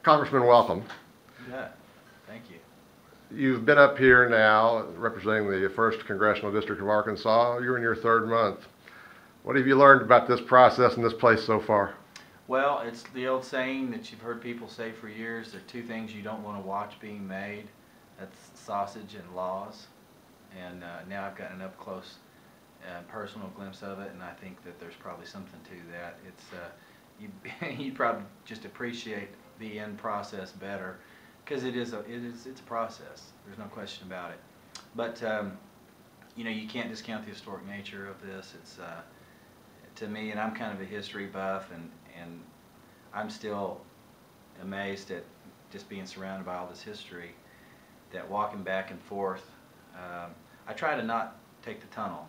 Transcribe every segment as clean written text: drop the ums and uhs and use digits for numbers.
Congressman, welcome. Yeah, thank you. You've been up here now representing the 1st Congressional District of Arkansas. You're in your 3rd month. What have you learned about this process and this place so far? Well, it's the old saying that you've heard people say for years, there are two things you don't want to watch being made. That's sausage and laws. And now I've gotten an up-close personal glimpse of it, and I think that there's probably something to that. You probably just appreciate the end process better, because it's a process. There's no question about it. But you can't discount the historic nature of this. It's to me, and I'm kind of a history buff, and I'm still amazed at just being surrounded by all this history, that walking back and forth. I try to not take the tunnel.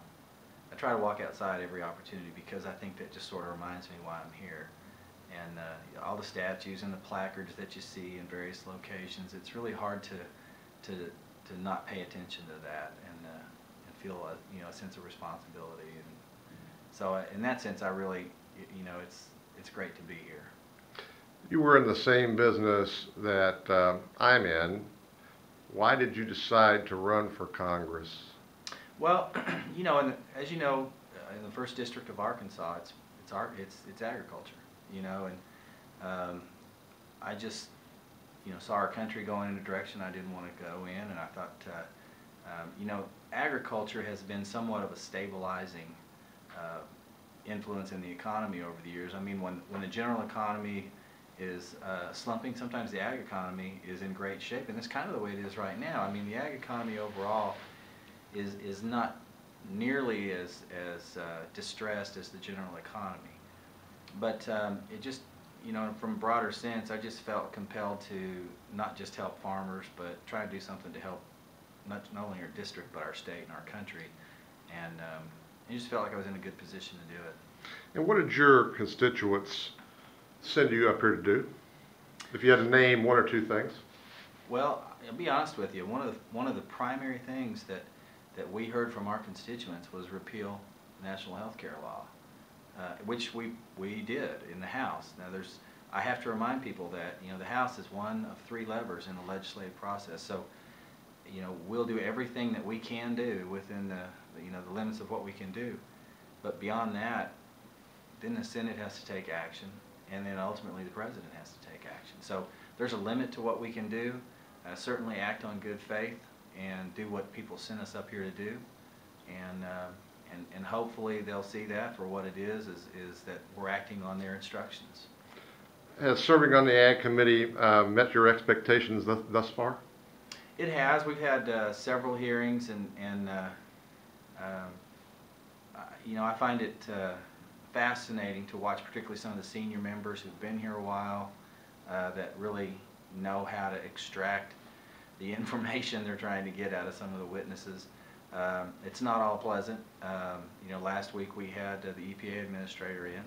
I try to walk outside every opportunity, because I think that just sort of reminds me why I'm here. And all the statues and the placards that you see in various locations, it's really hard to not pay attention to that and feel a sense of responsibility. And so in that sense, I really, it's great to be here. You were in the same business that I'm in. Why did you decide to run for Congress? Well, as you know, in the 1st District of Arkansas, it's agriculture, and I just, saw our country going in a direction I didn't want to go in, and I thought, agriculture has been somewhat of a stabilizing influence in the economy over the years. I mean, when the general economy is slumping, sometimes the ag economy is in great shape, and that's kind of the way it is right now. I mean, the ag economy overall is not nearly as distressed as the general economy, but it just, from a broader sense, I just felt compelled to not just help farmers, but try to do something to help not only our district but our state and our country, and I just felt like I was in a good position to do it. And what did your constituents send you up here to do? If you had to name 1 or 2 things. Well, I'll be honest with you. One of the primary things that we heard from our constituents was repeal national health care law, which we did in the House. Now, I have to remind people that the House is one of 3 levers in the legislative process. So, we'll do everything that we can do within the limits of what we can do. But beyond that, then the Senate has to take action, and then ultimately the President has to take action. So there's a limit to what we can do. Certainly act on good faith and do what people sent us up here to do, and hopefully they'll see that for what it is that we're acting on their instructions. Has serving on the Ag Committee met your expectations thus far? It has. We've had several hearings, and I find it fascinating to watch, particularly some of the senior members who've been here a while, that really know how to extract the information they're trying to get out of some of the witnesses. It's not all pleasant. Last week we had the EPA administrator in.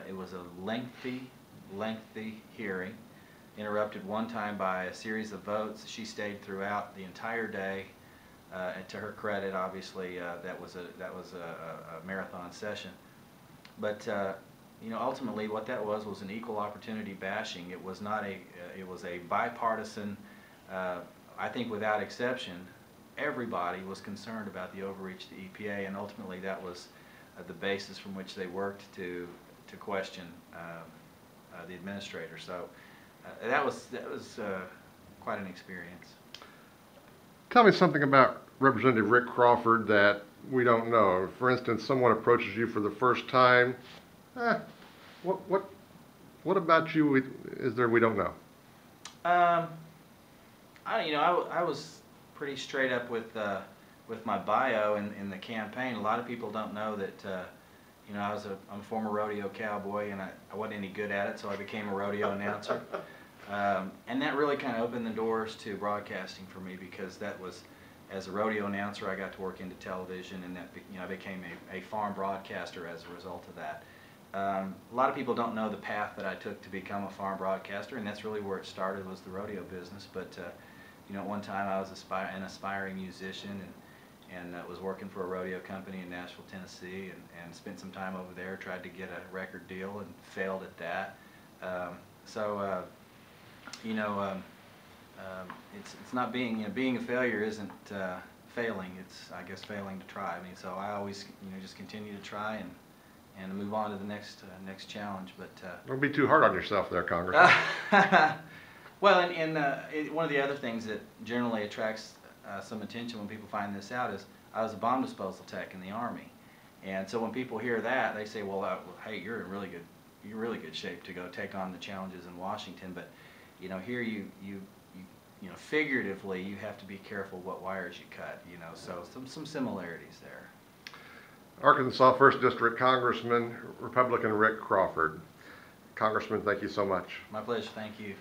It was a lengthy hearing, interrupted one time by a series of votes. She stayed throughout the entire day. And to her credit, obviously, that was a marathon session. But ultimately, what that was an equal opportunity bashing. It was not it was a bipartisan. I think without exception, everybody was concerned about the overreach of the EPA, and ultimately that was the basis from which they worked to question the administrator. So that was quite an experience. Tell me something about Representative Rick Crawford that we don't know. For instance, someone approaches you for the first time. What about you is there we don't know? I was pretty straight up with my bio in the campaign. A lot of people don't know that I'm a former rodeo cowboy, and I wasn't any good at it, so I became a rodeo announcer. And that really kind of opened the doors to broadcasting for me, because that was, as a rodeo announcer, I got to work into television, and that I became a farm broadcaster as a result of that. A lot of people don't know the path that I took to become a farm broadcaster, and that's really where it started, was the rodeo business. But at one time I was an aspiring musician, and was working for a rodeo company in Nashville, Tennessee, and spent some time over there, tried to get a record deal and failed at that. So you know, it's not being, being a failure isn't failing. It's, I guess, failing to try. I mean, so I always, just continue to try and move on to the next challenge. But don't be too hard on yourself there, Congressman. well, and one of the other things that generally attracts some attention when people find this out is I was a bomb disposal tech in the Army, and so when people hear that, they say, well, hey, you're in really good shape to go take on the challenges in Washington. But here you figuratively, you have to be careful what wires you cut. So some similarities there. Arkansas 1st District Congressman, Republican Rick Crawford. Congressman, thank you so much. My pleasure. Thank you.